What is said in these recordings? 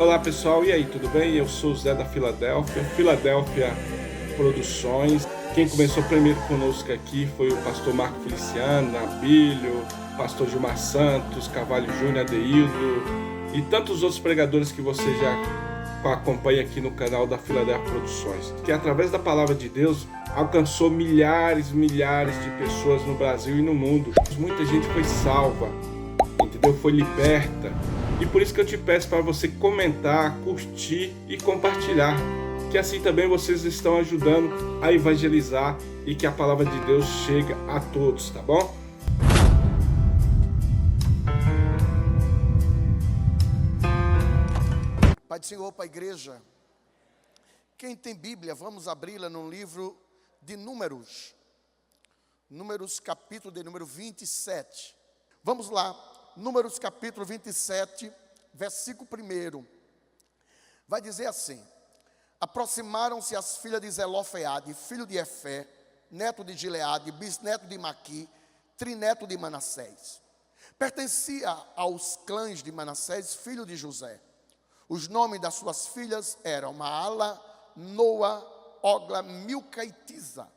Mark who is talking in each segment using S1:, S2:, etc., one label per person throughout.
S1: Olá pessoal, e aí, tudo bem? Eu sou o Zé da Filadélfia Produções. Quem começou primeiro conosco aqui foi o pastor Marco Feliciano, Nabílio, pastor Gilmar Santos, Carvalho Júnior, Adeildo e tantos outros pregadores que você já acompanha aqui no canal da Filadélfia Produções, que através da palavra de Deus alcançou milhares de pessoas no Brasil e no mundo. Muita gente foi salva, entendeu? Foi liberta. E por isso que eu te peço para você comentar, curtir e compartilhar, que assim também vocês estão ajudando a evangelizar e que a palavra de Deus chegue a todos, tá bom?
S2: Pai do Senhor para a igreja. Quem tem Bíblia, vamos abri-la no livro de Números. Números capítulo de número 27. Vamos lá, Números capítulo 27, versículo 1. Vai dizer assim: aproximaram-se as filhas de Zelofeade, filho de Efé, neto de Gileade, bisneto de Maqui, trineto de Manassés. Pertencia aos clãs de Manassés, filho de José. Os nomes das suas filhas eram Maala, Noa, Ogla, Milca e Tisa.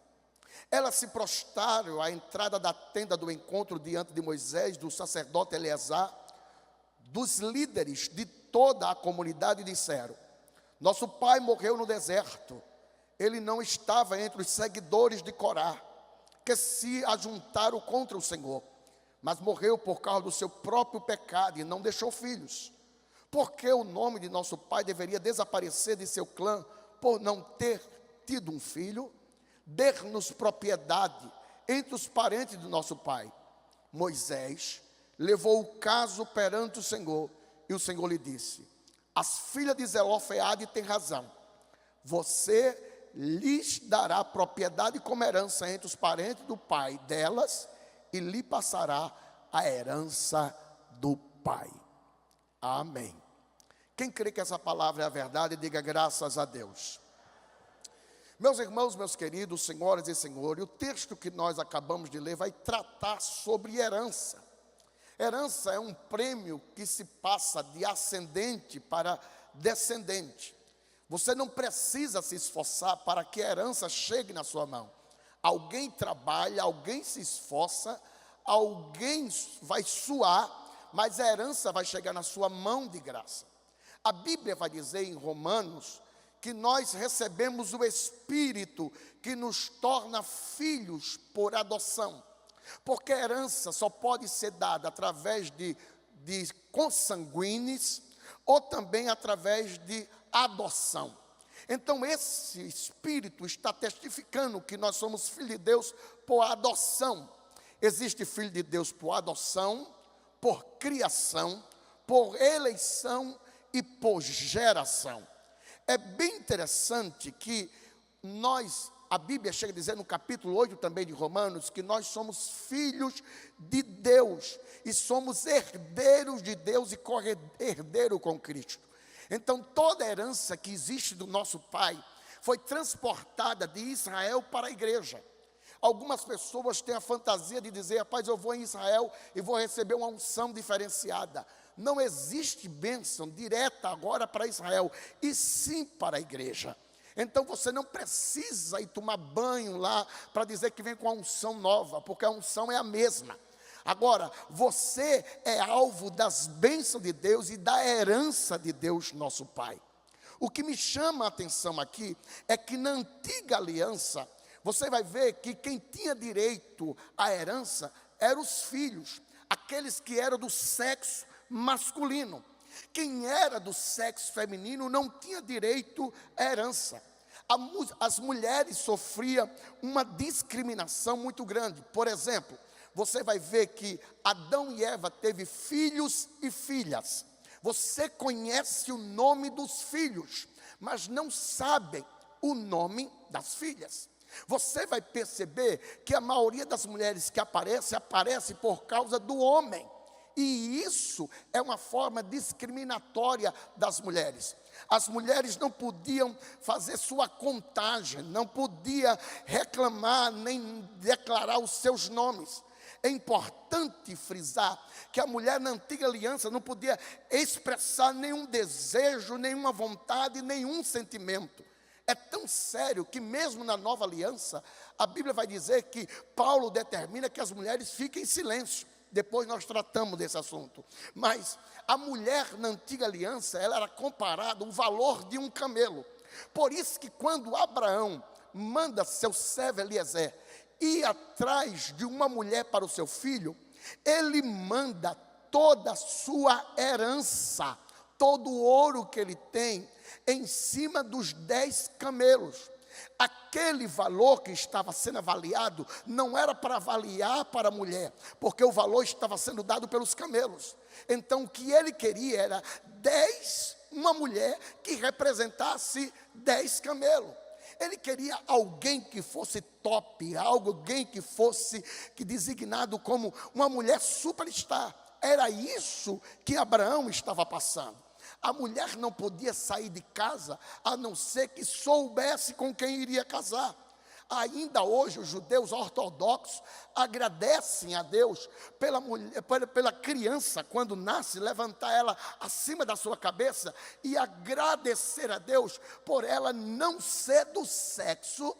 S2: Elas se prostraram à entrada da tenda do encontro diante de Moisés, do sacerdote Eleazar, dos líderes de toda a comunidade, e disseram: nosso pai morreu no deserto. Ele não estava entre os seguidores de Corá, que se ajuntaram contra o Senhor, mas morreu por causa do seu próprio pecado e não deixou filhos. Porque o nome de nosso pai deveria desaparecer de seu clã por não ter tido um filho? Dê-nos propriedade entre os parentes do nosso pai. Moisés levou o caso perante o Senhor, e o Senhor lhe disse: as filhas de Zelofeade têm razão. Você lhes dará propriedade como herança entre os parentes do pai delas, e lhe passará a herança do pai. Amém. Quem crê que essa palavra é a verdade, diga graças a Deus. Meus irmãos, meus queridos, senhoras e senhores, o texto que nós acabamos de ler vai tratar sobre herança. Herança é um prêmio que se passa de ascendente para descendente. Você não precisa se esforçar para que a herança chegue na sua mão. Alguém trabalha, alguém se esforça, alguém vai suar, mas a herança vai chegar na sua mão de graça. A Bíblia vai dizer em Romanos que nós recebemos o Espírito que nos torna filhos por adoção. Porque a herança só pode ser dada através de consanguíneos ou também através de adoção. Então esse Espírito está testificando que nós somos filhos de Deus por adoção. Existe filho de Deus por adoção, por criação, por eleição e por geração. É bem interessante que a Bíblia chega a dizer no capítulo 8 também de Romanos, que nós somos filhos de Deus, e somos herdeiros de Deus e co-herdeiro com Cristo. Então toda a herança que existe do nosso Pai foi transportada de Israel para a igreja. Algumas pessoas têm a fantasia de dizer: rapaz, eu vou em Israel e vou receber uma unção diferenciada. Não existe bênção direta agora para Israel, e sim para a igreja. Então você não precisa ir tomar banho lá para dizer que vem com a unção nova, porque a unção é a mesma. Agora, você é alvo das bênçãos de Deus e da herança de Deus, nosso Pai. O que me chama a atenção aqui é que na antiga aliança, você vai ver que quem tinha direito à herança eram os filhos, aqueles que eram do sexo masculino. Quem era do sexo feminino não tinha direito à herança. As mulheres sofriam uma discriminação muito grande. Por exemplo, você vai ver que Adão e Eva teve filhos e filhas. Você conhece o nome dos filhos, mas não sabe o nome das filhas. Você vai perceber que a maioria das mulheres que aparece por causa do homem. E isso é uma forma discriminatória das mulheres. As mulheres não podiam fazer sua contagem, não podiam reclamar nem declarar os seus nomes. É importante frisar que a mulher na antiga aliança não podia expressar nenhum desejo, nenhuma vontade, nenhum sentimento. É tão sério que mesmo na nova aliança, a Bíblia vai dizer que Paulo determina que as mulheres fiquem em silêncio. Depois nós tratamos desse assunto. Mas a mulher na antiga aliança, ela era comparada ao valor de um camelo. Por isso que quando Abraão manda seu servo Eliezer ir atrás de uma mulher para o seu filho, ele manda toda a sua herança, todo o ouro que ele tem, em cima dos 10 camelos. Aquele valor que estava sendo avaliado não era para avaliar para a mulher, porque o valor estava sendo dado pelos camelos. Então o que ele queria era uma mulher que representasse 10 camelos. Ele queria alguém que fosse top, alguém que fosse designado como uma mulher superstar. Era isso que Abraão estava passando. A mulher não podia sair de casa a não ser que soubesse com quem iria casar. Ainda hoje os judeus ortodoxos agradecem a Deus pela mulher, pela criança quando nasce, levantar ela acima da sua cabeça e agradecer a Deus por ela não ser do sexo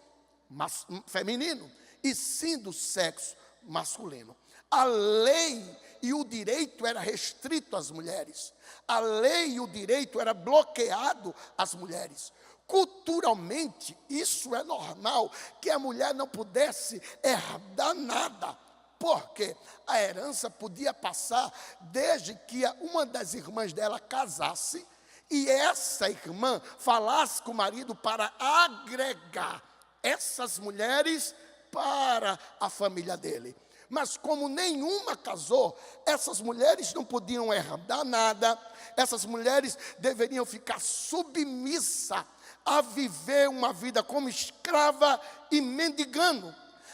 S2: feminino, e sim do sexo masculino. A lei e o direito era restrito às mulheres. A lei e o direito era bloqueado às mulheres. Culturalmente, isso é normal, que a mulher não pudesse herdar nada, porque a herança podia passar desde que uma das irmãs dela casasse, e essa irmã falasse com o marido para agregar essas mulheres para a família dele. Mas como nenhuma casou, essas mulheres não podiam herdar nada, essas mulheres deveriam ficar submissas a viver uma vida como escrava e mendigando.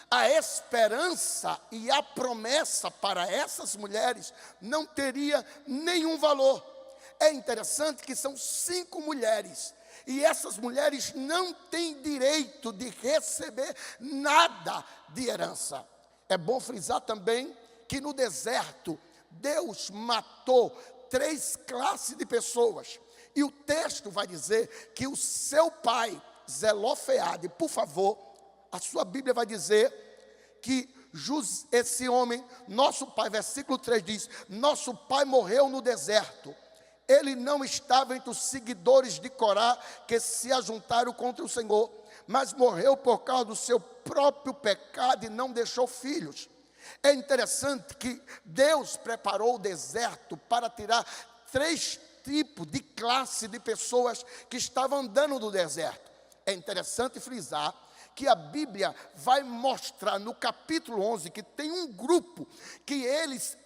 S2: A esperança e a promessa para essas mulheres não teria nenhum valor. É interessante que são 5 mulheres, e essas mulheres não têm direito de receber nada de herança. É bom frisar também que no deserto, Deus matou 3 classes de pessoas. E o texto vai dizer que o seu pai, Zelofeade, por favor, a sua Bíblia vai dizer que esse homem, nosso pai, versículo 3 diz, nosso pai morreu no deserto. Ele não estava entre os seguidores de Corá que se ajuntaram contra o Senhor, mas morreu por causa do seu próprio pecado e não deixou filhos. É interessante que Deus preparou o deserto para tirar 3 tipos de classe de pessoas que estavam andando no deserto. É interessante frisar que a Bíblia vai mostrar no capítulo 11 que tem um grupo que eles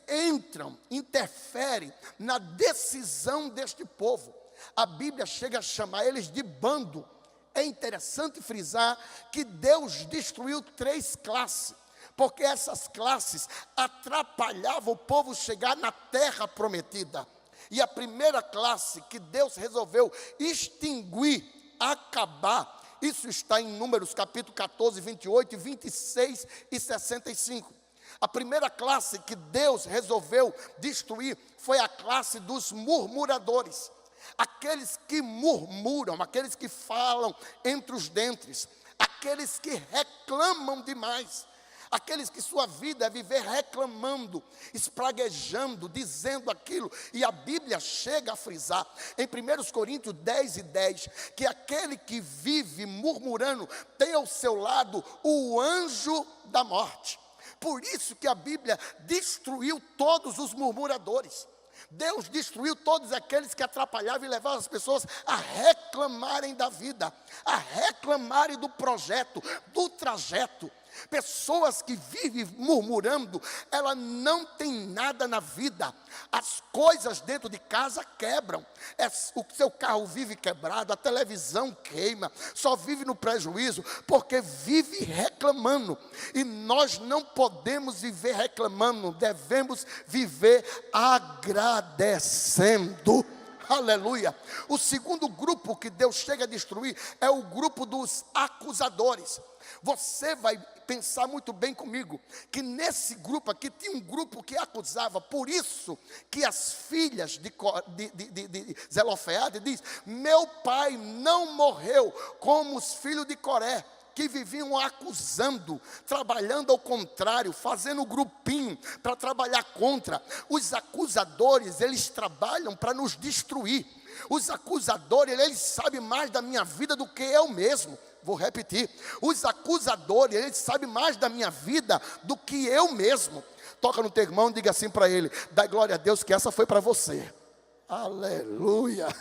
S2: interferem na decisão deste povo. A Bíblia chega a chamar eles de bando. É interessante frisar que Deus destruiu 3 classes, porque essas classes atrapalhavam o povo chegar na terra prometida. E a primeira classe que Deus resolveu extinguir, acabar, isso está em Números capítulo 14, 28, 26 e 65. A primeira classe que Deus resolveu destruir foi a classe dos murmuradores. Aqueles que murmuram, aqueles que falam entre os dentes, aqueles que reclamam demais, aqueles que sua vida é viver reclamando, espraguejando, dizendo aquilo. E a Bíblia chega a frisar em 1 Coríntios 10 e 10, que aquele que vive murmurando tem ao seu lado o anjo da morte. Por isso que a Bíblia destruiu todos os murmuradores. Deus destruiu todos aqueles que atrapalhavam e levavam as pessoas a reclamarem da vida, a reclamarem do projeto, do trajeto. Pessoas que vivem murmurando, ela não tem nada na vida. As coisas dentro de casa quebram. O seu carro vive quebrado, a televisão queima, só vive no prejuízo, porque vive reclamando. E nós não podemos viver reclamando, devemos viver agradecendo. Aleluia. O segundo grupo que Deus chega a destruir é o grupo dos acusadores. Você vai pensar muito bem comigo, que nesse grupo aqui tinha um grupo que acusava. Por isso que as filhas de Zelofeade diz: meu pai não morreu como os filhos de Coré, que viviam acusando, trabalhando ao contrário, fazendo grupinho para trabalhar contra. Os acusadores, eles trabalham para nos destruir. Os acusadores, eles sabem mais da minha vida do que eu mesmo. Vou repetir: os acusadores, eles sabem mais da minha vida do que eu mesmo. Toca no teu irmão e diga assim para ele: dá glória a Deus que essa foi para você. Aleluia.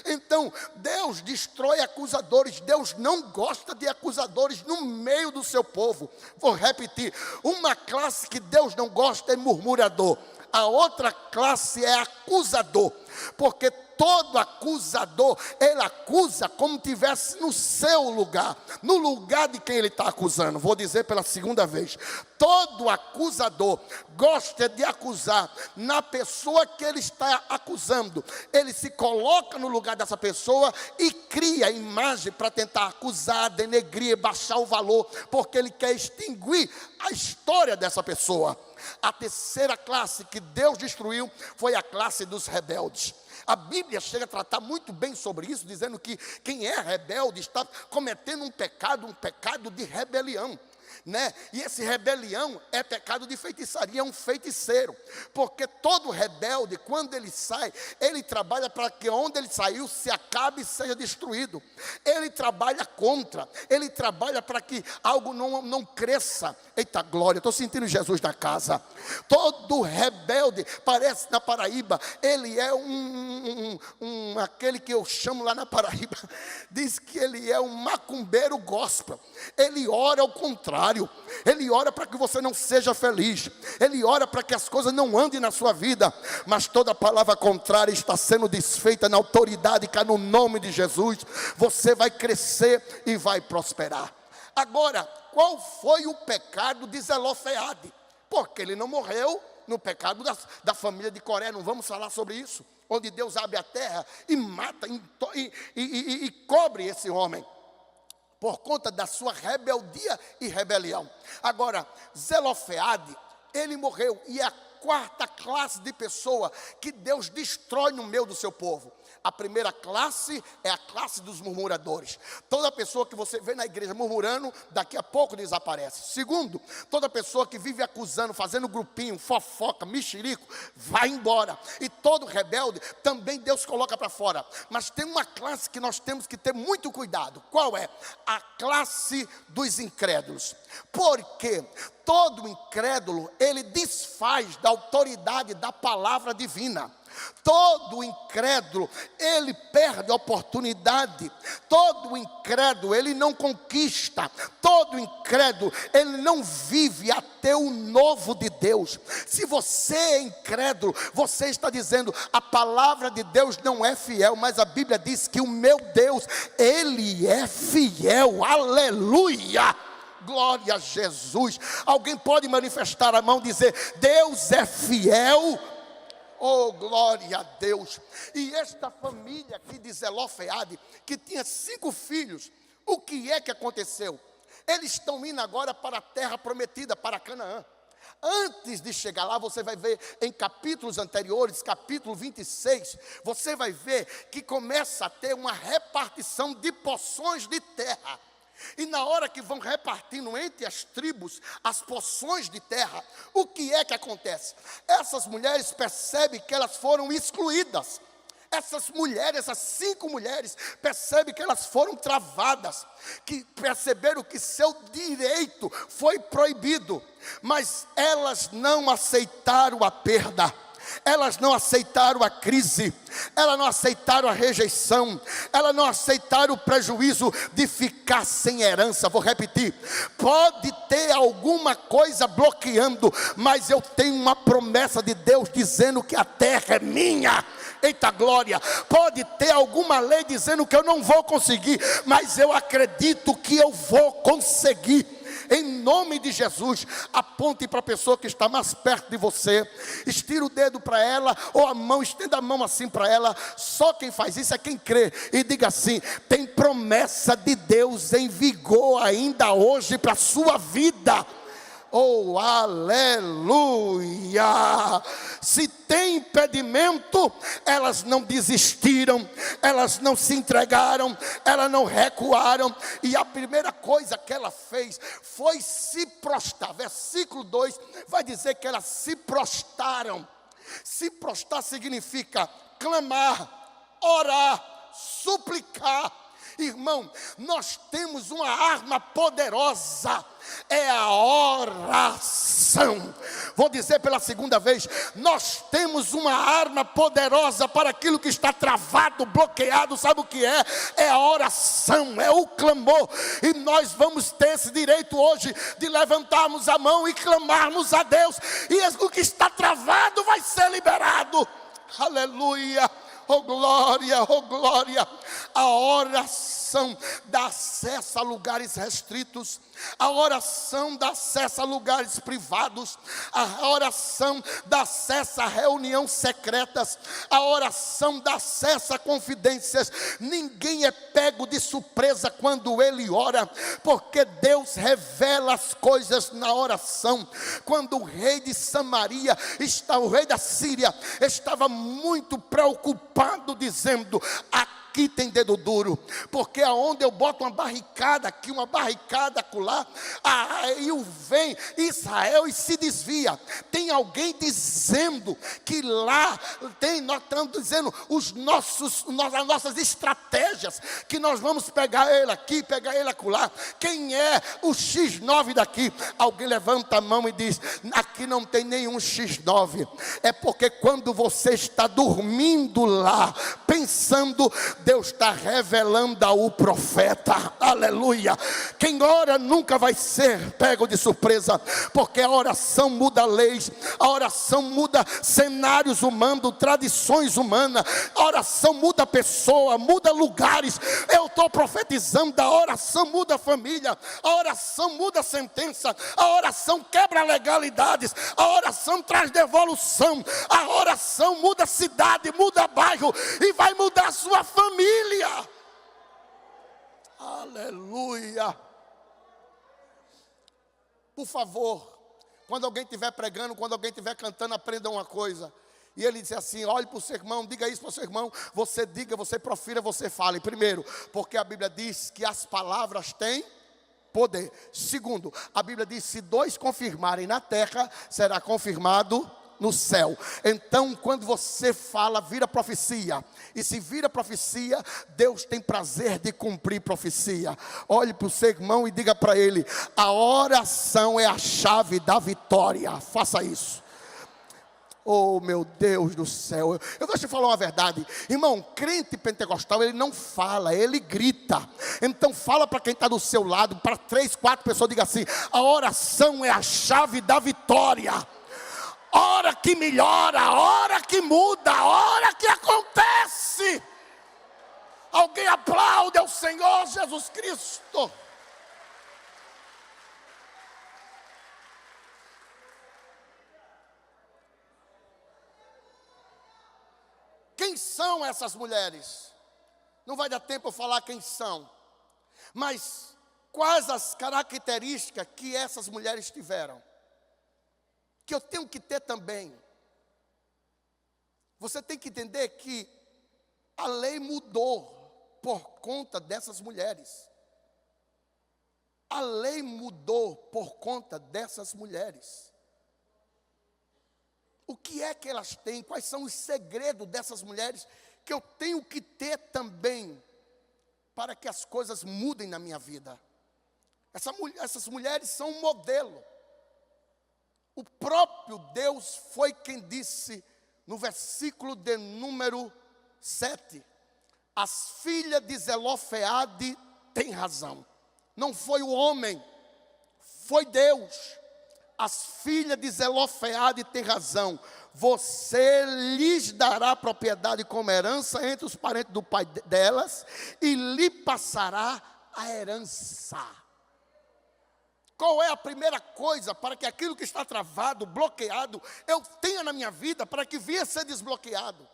S2: Então, Deus destrói acusadores. Deus não gosta de acusadores no meio do seu povo. Vou repetir: uma classe que Deus não gosta é murmurador. A outra classe é acusador. Porque todo acusador, ele acusa como estivesse no seu lugar, no lugar de quem ele está acusando. Vou dizer pela segunda vez: todo acusador gosta de acusar na pessoa que ele está acusando. Ele se coloca no lugar dessa pessoa e cria a imagem para tentar acusar, denegrir, baixar o valor, porque ele quer extinguir a história dessa pessoa. A terceira classe que Deus destruiu foi a classe dos rebeldes. A Bíblia chega a tratar muito bem sobre isso, dizendo que quem é rebelde está cometendo um pecado de rebelião, né? E esse rebelião é pecado de feitiçaria, é um feiticeiro. Porque todo rebelde, quando ele sai, ele trabalha para que onde ele saiu se acabe e seja destruído. Ele trabalha contra, ele trabalha para que algo não cresça. Eita glória, estou sentindo Jesus na casa. Todo rebelde, parece na Paraíba, ele é aquele que eu chamo lá na Paraíba, diz que ele é um macumbeiro gospel. Ele ora ao contrário. Ele ora para que você não seja feliz. Ele ora para que as coisas não andem na sua vida. Mas toda palavra contrária está sendo desfeita na autoridade que há no nome de Jesus. Você vai crescer e vai prosperar. Agora, qual foi o pecado de Zelofeade? Porque ele não morreu no pecado da família de Coré. Não vamos falar sobre isso? Onde Deus abre a terra e mata e cobre esse homem por conta da sua rebeldia e rebelião. Agora, Zelofeade, ele morreu, e é a quarta classe de pessoa que Deus destrói no meio do seu povo. A primeira classe é a classe dos murmuradores. Toda pessoa que você vê na igreja murmurando, daqui a pouco desaparece. Segundo, toda pessoa que vive acusando, fazendo grupinho, fofoca, mexerico, vai embora. E todo rebelde também Deus coloca para fora. Mas tem uma classe que nós temos que ter muito cuidado. Qual é? A classe dos incrédulos. Porque todo incrédulo, ele desfaz da autoridade da palavra divina. Todo incrédulo, ele perde a oportunidade. Todo incrédulo, ele não conquista. Todo incrédulo, ele não vive até o novo de Deus. Se você é incrédulo, você está dizendo: a palavra de Deus não é fiel. Mas a Bíblia diz que o meu Deus, ele é fiel. Aleluia! Glória a Jesus. Alguém pode manifestar a mão e dizer: Deus é fiel? Oh, glória a Deus. E esta família aqui de Zelofeade, que tinha 5 filhos, o que é que aconteceu? Eles estão indo agora para a terra prometida, para Canaã. Antes de chegar lá, você vai ver em capítulos anteriores, capítulo 26, você vai ver que começa a ter uma repartição de porções de terra. E na hora que vão repartindo entre as tribos as porções de terra, o que é que acontece? Essas mulheres percebem que elas foram excluídas. Essas mulheres, essas 5 mulheres, percebem que elas foram travadas, que perceberam que seu direito foi proibido, mas elas não aceitaram a perda. Elas não aceitaram a crise, elas não aceitaram a rejeição, elas não aceitaram o prejuízo de ficar sem herança. Vou repetir: pode ter alguma coisa bloqueando, mas eu tenho uma promessa de Deus dizendo que a terra é minha. Eita glória. Pode ter alguma lei dizendo que eu não vou conseguir, mas eu acredito que eu vou conseguir. em nome de Jesus. Aponte para a pessoa que está mais perto de você, estira o dedo para ela, ou a mão, estenda a mão assim para ela. Só quem faz isso é quem crê, e diga assim: tem promessa de Deus em vigor ainda hoje para a sua vida. Oh, aleluia! Se tem impedimento, elas não desistiram, elas não se entregaram, elas não recuaram, e a primeira coisa que ela fez foi se prostrar. Versículo 2 vai dizer que elas se prostraram. Se prostrar significa clamar, orar, suplicar. Irmão, nós temos uma arma poderosa, é a oração. Vou dizer pela segunda vez: nós temos uma arma poderosa para aquilo que está travado, bloqueado. Sabe o que é? É a oração, é o clamor. E nós vamos ter esse direito hoje de levantarmos a mão e clamarmos a Deus, e o que está travado vai ser liberado. Aleluia. Oh glória, oh glória. A oração dá acesso a lugares restritos. A oração dá acesso a lugares privados. A oração dá acesso a reuniões secretas. A oração dá acesso a confidências. Ninguém é pego de surpresa quando ele ora, porque Deus revela as coisas na oração. Quando o rei de Samaria, o rei da Síria, estava muito preocupado, dizendo: aqui tem dedo duro, porque aonde eu boto uma barricada aqui, uma barricada acolá, aí vem Israel e se desvia. Tem alguém dizendo que lá tem, nós estamos dizendo as nossas estratégias, que nós vamos pegar ele aqui, pegar ele acolá. Quem é o X9 daqui? Alguém levanta a mão e diz: aqui não tem nenhum X9. É porque quando você está dormindo lá, pensando, Deus está revelando ao profeta. Aleluia. Quem ora nunca vai ser pego de surpresa, porque a oração muda leis, a oração muda cenários humanos, tradições humanas, a oração muda pessoa, muda lugares. Eu estou profetizando: a oração muda a família, a oração muda a sentença, a oração quebra legalidades, a oração traz devolução, a oração muda a cidade, muda bairro e vai mudar a sua família. Aleluia. Por favor, quando alguém estiver pregando, quando alguém estiver cantando, aprenda uma coisa. E ele diz assim: olhe para o seu irmão, diga isso para o seu irmão. Você diga, você profira, você fale. Primeiro, porque a Bíblia diz que as palavras têm poder. Segundo, a Bíblia diz: se dois confirmarem na terra, será confirmado no céu. Então, quando você fala, vira profecia. E se vira profecia, Deus tem prazer de cumprir profecia. Olhe para o seu irmão e diga para ele: a oração é a chave da vitória. Faça isso. Oh meu Deus do céu, eu vou te falar uma verdade, irmão. Crente pentecostal, ele não fala, ele grita. Então fala para quem está do seu lado, para 3, 4 pessoas, diga assim: a oração é a chave da vitória. Hora que melhora, hora que muda, hora que acontece. Alguém aplaude ao Senhor Jesus Cristo. Quem são essas mulheres? Não vai dar tempo eu falar quem são, mas quais as características que essas mulheres tiveram, que eu tenho que ter também. Você tem que entender que a lei mudou por conta dessas mulheres. A lei mudou por conta dessas mulheres. O que é que elas têm? Quais são os segredos dessas mulheres que eu tenho que ter também para que as coisas mudem na minha vida? Essas mulheres são um modelo. O próprio Deus foi quem disse no versículo de número 7: as filhas de Zelofeade têm razão. Não foi o homem, foi Deus. As filhas de Zelofeade têm razão. Você lhes dará propriedade como herança entre os parentes do pai delas, e lhe passará a herança. Qual é a primeira coisa para que aquilo que está travado, bloqueado, eu tenha na minha vida para que venha a ser desbloqueado?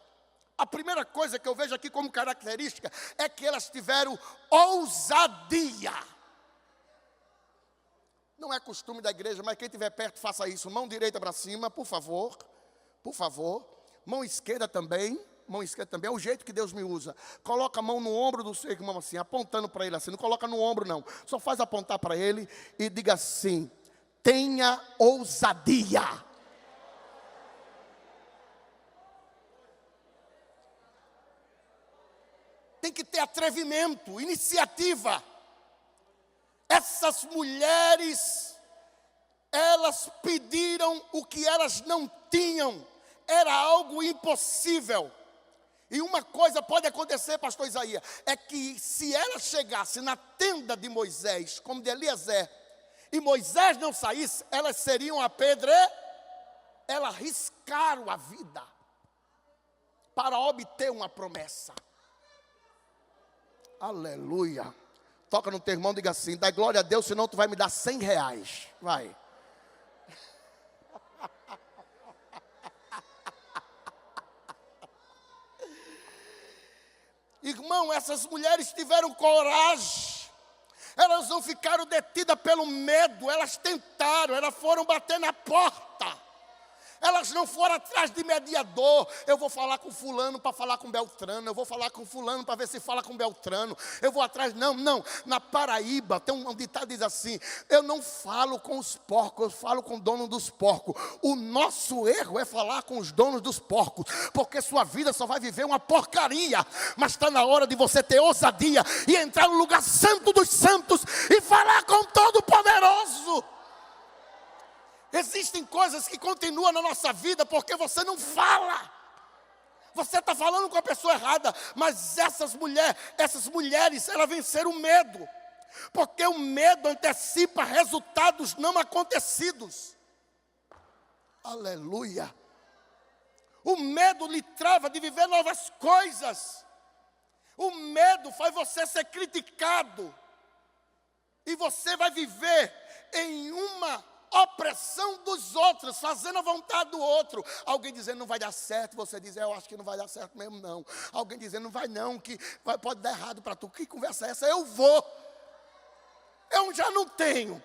S2: A primeira coisa que eu vejo aqui como característica é que elas tiveram ousadia. Não é costume da igreja, mas quem estiver perto faça isso. Mão direita para cima, por favor. Por favor. Mão esquerda também. Mão esquerda também. É o jeito que Deus me usa. Coloca a mão no ombro do seu irmão assim, apontando para ele assim. Não coloca no ombro não. Só faz apontar para ele e diga assim: tenha ousadia. Tem que ter atrevimento, iniciativa. Essas mulheres, elas pediram o que elas não tinham. Era algo impossível. E uma coisa pode acontecer, pastor Isaías, é que se ela chegasse na tenda de Moisés, como de Eliezer, e Moisés não saísse, elas seriam elas arriscaram a vida para obter uma promessa. Aleluia. Toca no teu irmão e diga assim: dá glória a Deus, senão tu vai me dar R$100. Vai. Irmão, essas mulheres tiveram coragem. Elas não ficaram detidas pelo medo. Elas tentaram, elas foram bater na porta. Elas não foram atrás de mediador. Eu vou falar com fulano para falar com Beltrano. Eu vou falar com fulano para ver se fala com Beltrano. Eu vou atrás, não. Na Paraíba tem um ditado que diz assim: eu não falo com os porcos, eu falo com o dono dos porcos. O nosso erro é falar com os donos dos porcos, porque sua vida só vai viver uma porcaria. Mas está na hora de você ter ousadia e entrar no lugar santo dos santos e falar com o Todo-Poderoso. Existem coisas que continuam na nossa vida porque você não fala. Você está falando com a pessoa errada. Mas essas mulheres, elas venceram o medo. Porque o medo antecipa resultados não acontecidos. Aleluia. O medo lhe trava de viver novas coisas. O medo faz você ser criticado. E você vai viver em uma opressão dos outros, fazendo a vontade do outro. Alguém dizendo não vai dar certo, você diz eu acho que não vai dar certo mesmo não. Alguém dizendo não vai não, pode dar errado para tu. Que conversa é essa? Eu vou. Eu já não tenho.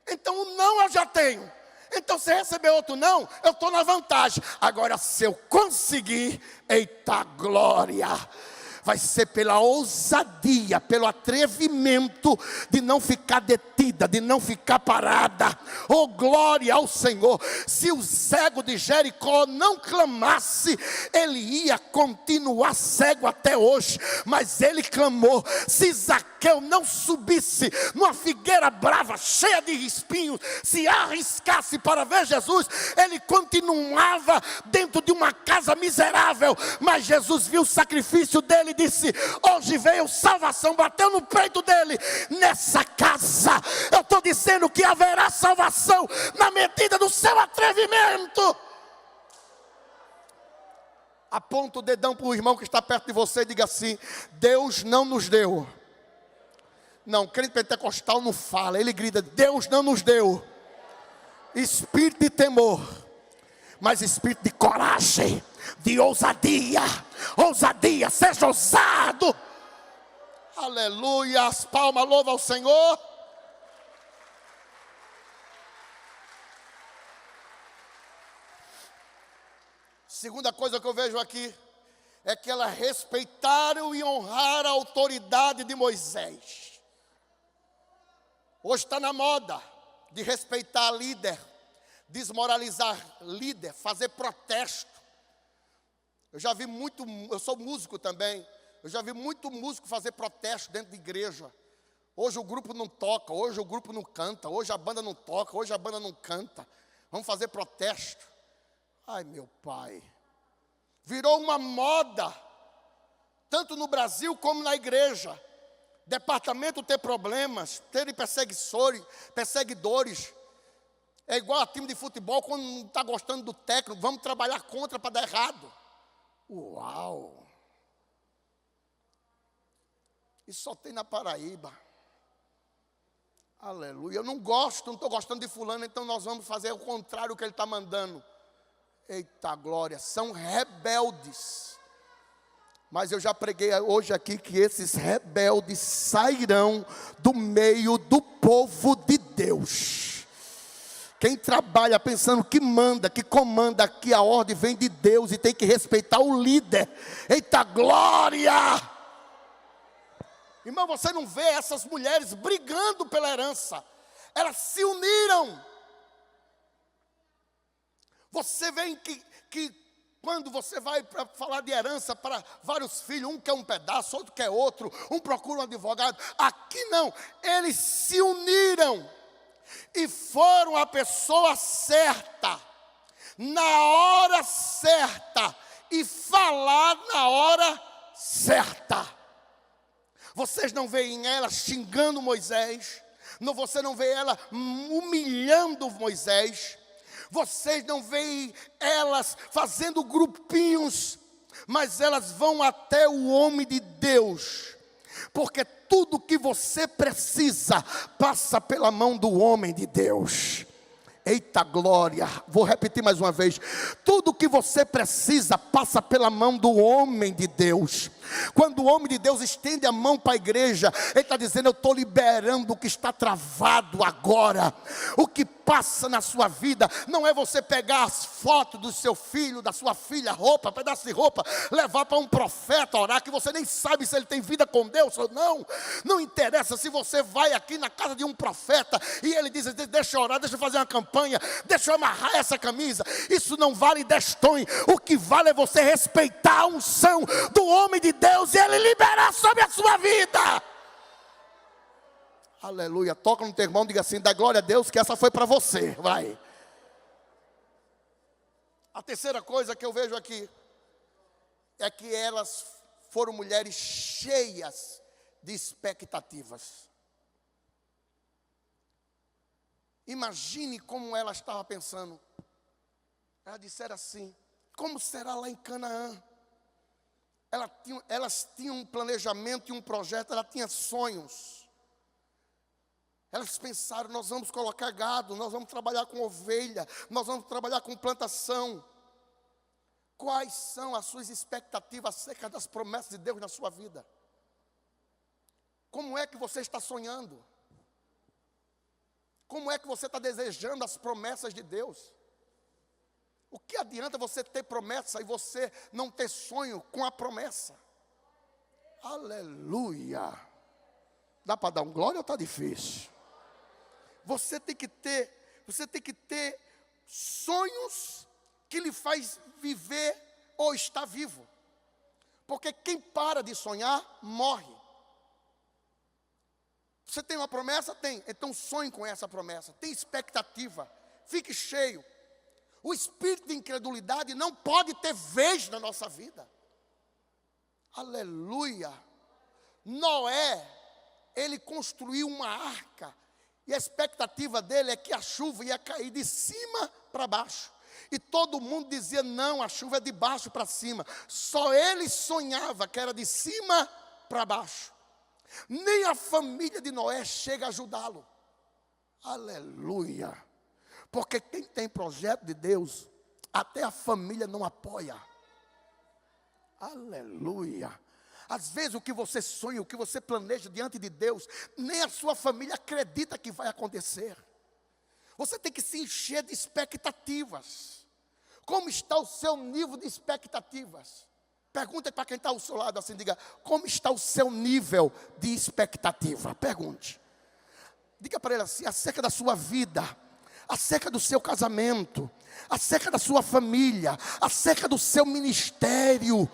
S2: Então o não eu já tenho. Então se receber outro não, eu estou na vantagem. Agora se eu conseguir, eita glória, vai ser pela ousadia, pelo atrevimento de não ficar detida, de não ficar parada. Oh, glória ao Senhor. Se o cego de Jericó não clamasse, ele ia continuar cego até hoje. Mas ele clamou. Se Zaqueu não subisse numa figueira brava, cheia de espinhos, se arriscasse para ver Jesus, ele continuava dentro de uma casa miserável. Mas Jesus viu o sacrifício dele e disse: hoje veio salvação. Bateu no peito dele: nessa casa eu estou dizendo que haverá salvação na medida do seu atrevimento. Aponta o dedão para o irmão que está perto de você e diga assim: Deus não nos deu. Não, crente pentecostal não fala, ele grita: Deus não nos deu espírito de temor, mas espírito de coragem, de ousadia. Ousadia, seja ousado. Aleluia, as palmas, louva ao Senhor. Segunda coisa que eu vejo aqui é que elas respeitaram e honraram a autoridade de Moisés. Hoje está na moda de respeitar líder, desmoralizar líder, fazer protesto. Eu já vi muito, eu sou músico também, eu já vi muito músico fazer protesto dentro de igreja. Hoje o grupo não toca, hoje o grupo não canta, hoje a banda não toca, hoje a banda não canta. Vamos fazer protesto. Ai, meu pai. Virou uma moda, tanto no Brasil como na igreja. Departamento ter problemas, ter perseguidores. É igual a time de futebol, quando não está gostando do técnico, vamos trabalhar contra para dar errado. Uau! Isso só tem na Paraíba. Aleluia. Eu não estou gostando de fulano, então nós vamos fazer o contrário do que ele está mandando. Eita glória, são rebeldes. Mas eu já preguei hoje aqui que esses rebeldes sairão do meio do povo de Deus. Quem trabalha pensando que manda, que comanda aqui, a ordem vem de Deus e tem que respeitar o líder. Eita glória! Irmão, você não vê essas mulheres brigando pela herança. Elas se uniram. Você vê que quando você vai para falar de herança para vários filhos, um quer um pedaço, outro quer outro, um procura um advogado. Aqui não, eles se uniram e foram a pessoa certa, na hora certa, e falar na hora certa. Vocês não veem ela xingando Moisés, você não vê ela humilhando Moisés, vocês não veem elas fazendo grupinhos, mas elas vão até o homem de Deus, porque tudo que você precisa passa pela mão do homem de Deus. Eita glória, vou repetir mais uma vez, tudo que você precisa passa pela mão do homem de Deus. Quando o homem de Deus estende a mão para a igreja, ele está dizendo: eu estou liberando o que está travado agora. O que passa na sua vida não é você pegar as fotos do seu filho, da sua filha, roupa, pedaço de roupa, levar para um profeta orar, que você nem sabe se ele tem vida com Deus ou não. Não interessa se você vai aqui na casa de um profeta e ele diz: deixa eu orar, deixa eu fazer uma campanha, deixa eu amarrar essa camisa. Isso não vale 10 tons. O que vale é você respeitar a unção do homem de Deus e ele liberar sobre a sua vida. Aleluia. Toca no teu irmão, diga assim: dá glória a Deus que essa foi para você. Vai. A terceira coisa que eu vejo aqui é que elas foram mulheres cheias de expectativas. Imagine como ela estava pensando. Ela disseram assim: como será lá em Canaã? Elas tinham um planejamento e um projeto, ela tinha sonhos. Elas pensaram: nós vamos colocar gado, nós vamos trabalhar com ovelha, nós vamos trabalhar com plantação. Quais são as suas expectativas acerca das promessas de Deus na sua vida? Como é que você está sonhando? Como é que você está desejando as promessas de Deus? O que adianta você ter promessa e você não ter sonho com a promessa? Aleluia! Dá para dar um glória ou está difícil? Você tem que ter sonhos que lhe faz viver ou estar vivo. Porque quem para de sonhar, morre. Você tem uma promessa? Tem. Então sonhe com essa promessa. Tem expectativa. Fique cheio. O espírito de incredulidade não pode ter vez na nossa vida. Aleluia. Noé, ele construiu uma arca. E a expectativa dele é que a chuva ia cair de cima para baixo. E todo mundo dizia: não, a chuva é de baixo para cima. Só ele sonhava que era de cima para baixo. Nem a família de Noé chega a ajudá-lo. Aleluia. Porque quem tem projeto de Deus, até a família não apoia. Aleluia. Às vezes o que você sonha, o que você planeja diante de Deus, nem a sua família acredita que vai acontecer. Você tem que se encher de expectativas. Como está o seu nível de expectativas? Pergunta para quem está ao seu lado assim, diga: como está o seu nível de expectativa? Pergunte. Diga para ele assim, acerca da sua vida, acerca do seu casamento, acerca da sua família, acerca do seu ministério.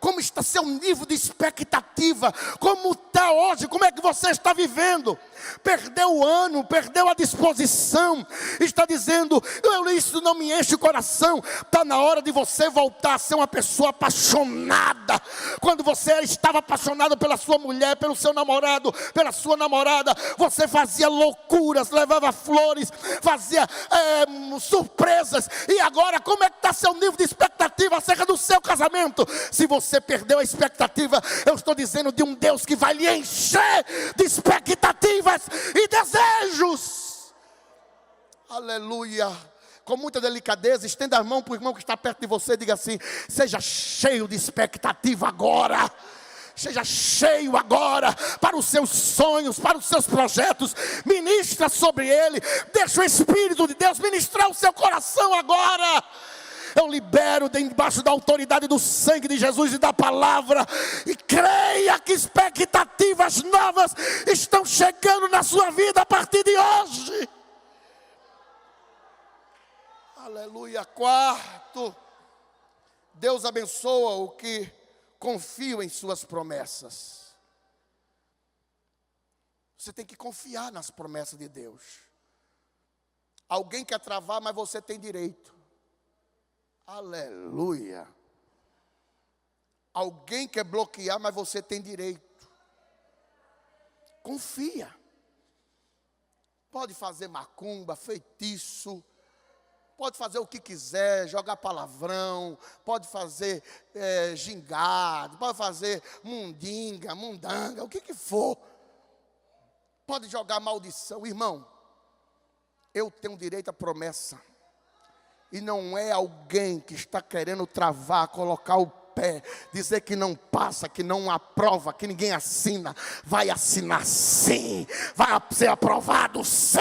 S2: Como está seu nível de expectativa? Como está hoje? Como é que você está vivendo? Perdeu o ano, perdeu a disposição. Está dizendo: isso não me enche o coração. Está na hora de você voltar a ser uma pessoa apaixonada. Quando você estava apaixonado pela sua mulher, pelo seu namorado, pela sua namorada, você fazia loucuras, levava flores, fazia surpresas. E agora, como é que está seu nível de expectativa acerca do seu casamento? Se você você perdeu a expectativa, eu estou dizendo de um Deus que vai lhe encher de expectativas e desejos. Aleluia. Com muita delicadeza, estenda a mão para o irmão que está perto de você e diga assim: seja cheio de expectativa agora. Seja cheio agora para os seus sonhos, para os seus projetos. Ministra sobre ele. Deixa o Espírito de Deus ministrar o seu coração agora. Eu libero debaixo da autoridade do sangue de Jesus e da palavra. E creia que expectativas novas estão chegando na sua vida a partir de hoje. Aleluia. Quarto, Deus abençoa o que confio em suas promessas. Você tem que confiar nas promessas de Deus. Alguém quer travar, mas você tem direito. Aleluia. Alguém quer bloquear, mas você tem direito. Confia. Pode fazer macumba, feitiço, pode fazer o que quiser, jogar palavrão, pode fazer gingado, pode fazer mundanga, o que for. Pode jogar maldição. Irmão, eu tenho direito à promessa. E não é alguém que está querendo travar, colocar o pé, dizer que não passa, que não aprova, que ninguém assina. Vai assinar sim, vai ser aprovado sim.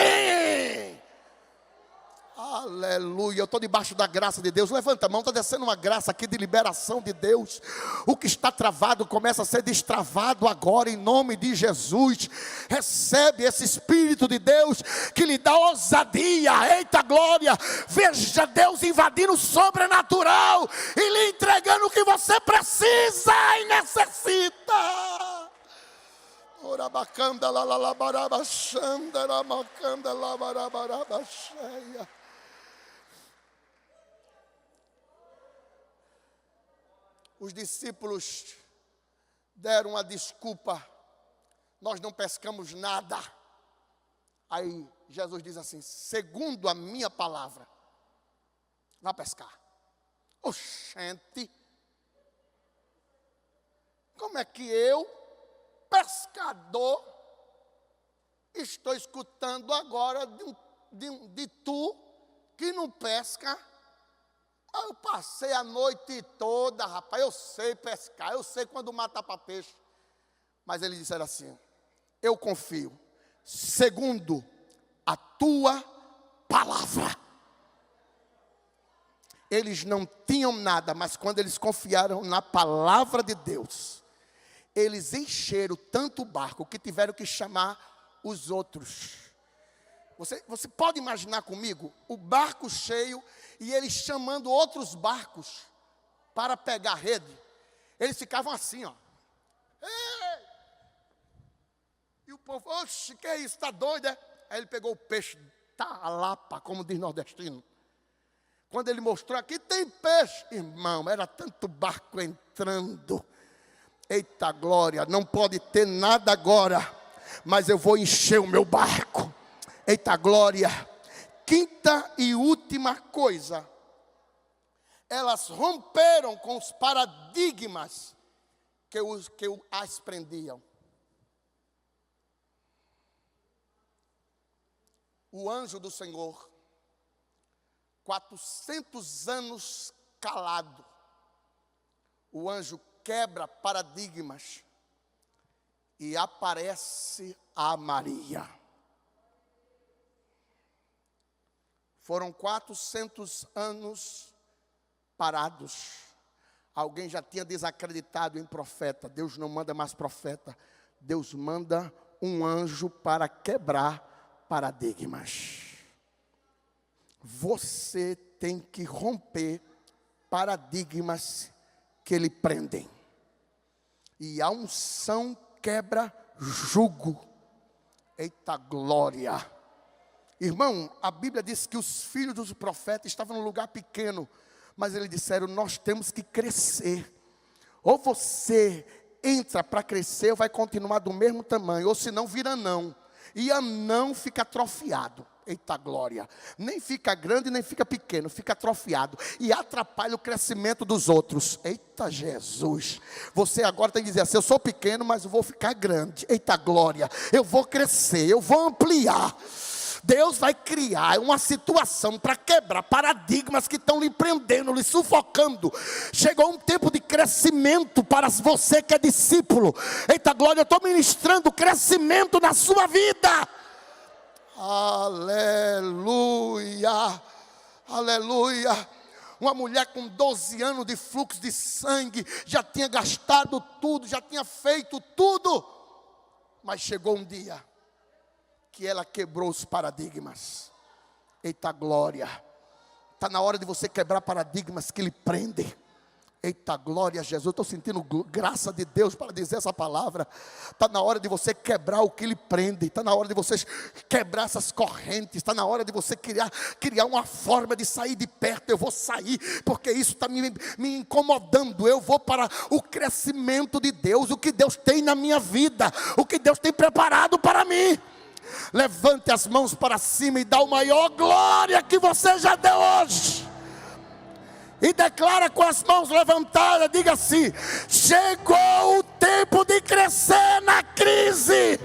S2: Aleluia, eu estou debaixo da graça de Deus. Levanta a mão, está descendo uma graça aqui de liberação de Deus. O que está travado começa a ser destravado agora em nome de Jesus. Recebe esse Espírito de Deus que lhe dá ousadia. Eita glória, veja Deus invadindo o sobrenatural e lhe entregando o que você precisa e necessita. Orabacanda la la la baraba xanda la macanda la baraba cheia. Os discípulos deram uma desculpa: nós não pescamos nada. Aí Jesus diz assim: segundo a minha palavra, vá pescar. Oxente, como é que eu, pescador, estou escutando agora de tu que não pesca? Eu passei a noite toda, rapaz, eu sei pescar, eu sei quando o mar está para peixe. Mas ele disse assim: eu confio, segundo a tua palavra. Eles não tinham nada, mas quando eles confiaram na palavra de Deus, eles encheram tanto o barco que tiveram que chamar os outros. Você pode imaginar comigo o barco cheio e eles chamando outros barcos para pegar a rede? Eles ficavam assim, ó. Ei! E o povo: oxe, que é isso, está doido, é? Aí ele pegou o peixe, tá a lapa, como diz nordestino. Quando ele mostrou: aqui tem peixe, irmão, era tanto barco entrando. Eita glória, não pode ter nada agora, mas eu vou encher o meu barco. Eita glória. Quinta e última coisa, elas romperam com os paradigmas que as prendiam. O anjo do Senhor, 400 anos calado, o anjo quebra paradigmas e aparece a Maria. Foram 400 anos parados. Alguém já tinha desacreditado em profeta. Deus não manda mais profeta. Deus manda um anjo para quebrar paradigmas. Você tem que romper paradigmas que lhe prendem. E a unção quebra jugo. Eita glória. Irmão, a Bíblia diz que os filhos dos profetas estavam num lugar pequeno, mas eles disseram: nós temos que crescer. Ou você entra para crescer, ou vai continuar do mesmo tamanho, ou senão vira anão. E anão fica atrofiado. Eita glória. Nem fica grande, nem fica pequeno, fica atrofiado. E atrapalha o crescimento dos outros. Eita Jesus. Você agora tem que dizer assim: eu sou pequeno, mas eu vou ficar grande. Eita glória. Eu vou crescer, eu vou ampliar. Deus vai criar uma situação para quebrar paradigmas que estão lhe prendendo, lhe sufocando. Chegou um tempo de crescimento para você que é discípulo. Eita glória, eu estou ministrando crescimento na sua vida. Aleluia, aleluia. Uma mulher com 12 anos de fluxo de sangue, já tinha gastado tudo, já tinha feito tudo. Mas chegou um dia que ela quebrou os paradigmas. Eita glória. Está na hora de você quebrar paradigmas que lhe prendem. Eita glória a Jesus. Eu estou sentindo graça de Deus para dizer essa palavra. Está na hora de você quebrar o que lhe prende. Está na hora de você quebrar essas correntes. Está na hora de você criar uma forma de sair de perto. Eu vou sair porque isso está me incomodando. Eu vou para o crescimento de Deus. O que Deus tem na minha vida. O que Deus tem preparado para mim. Levante as mãos para cima e dá o maior glória que você já deu hoje. E declara com as mãos levantadas, diga assim: chegou o tempo de crescer na crise.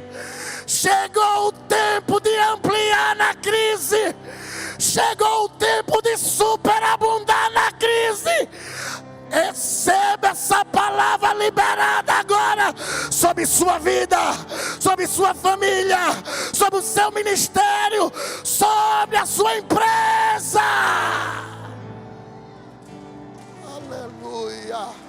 S2: Chegou o tempo de ampliar na crise. Chegou o tempo de superabundar na crise. Receba essa palavra liberada agora sobre sua vida, sobre sua família, sobre o seu ministério, sobre a sua empresa. Aleluia.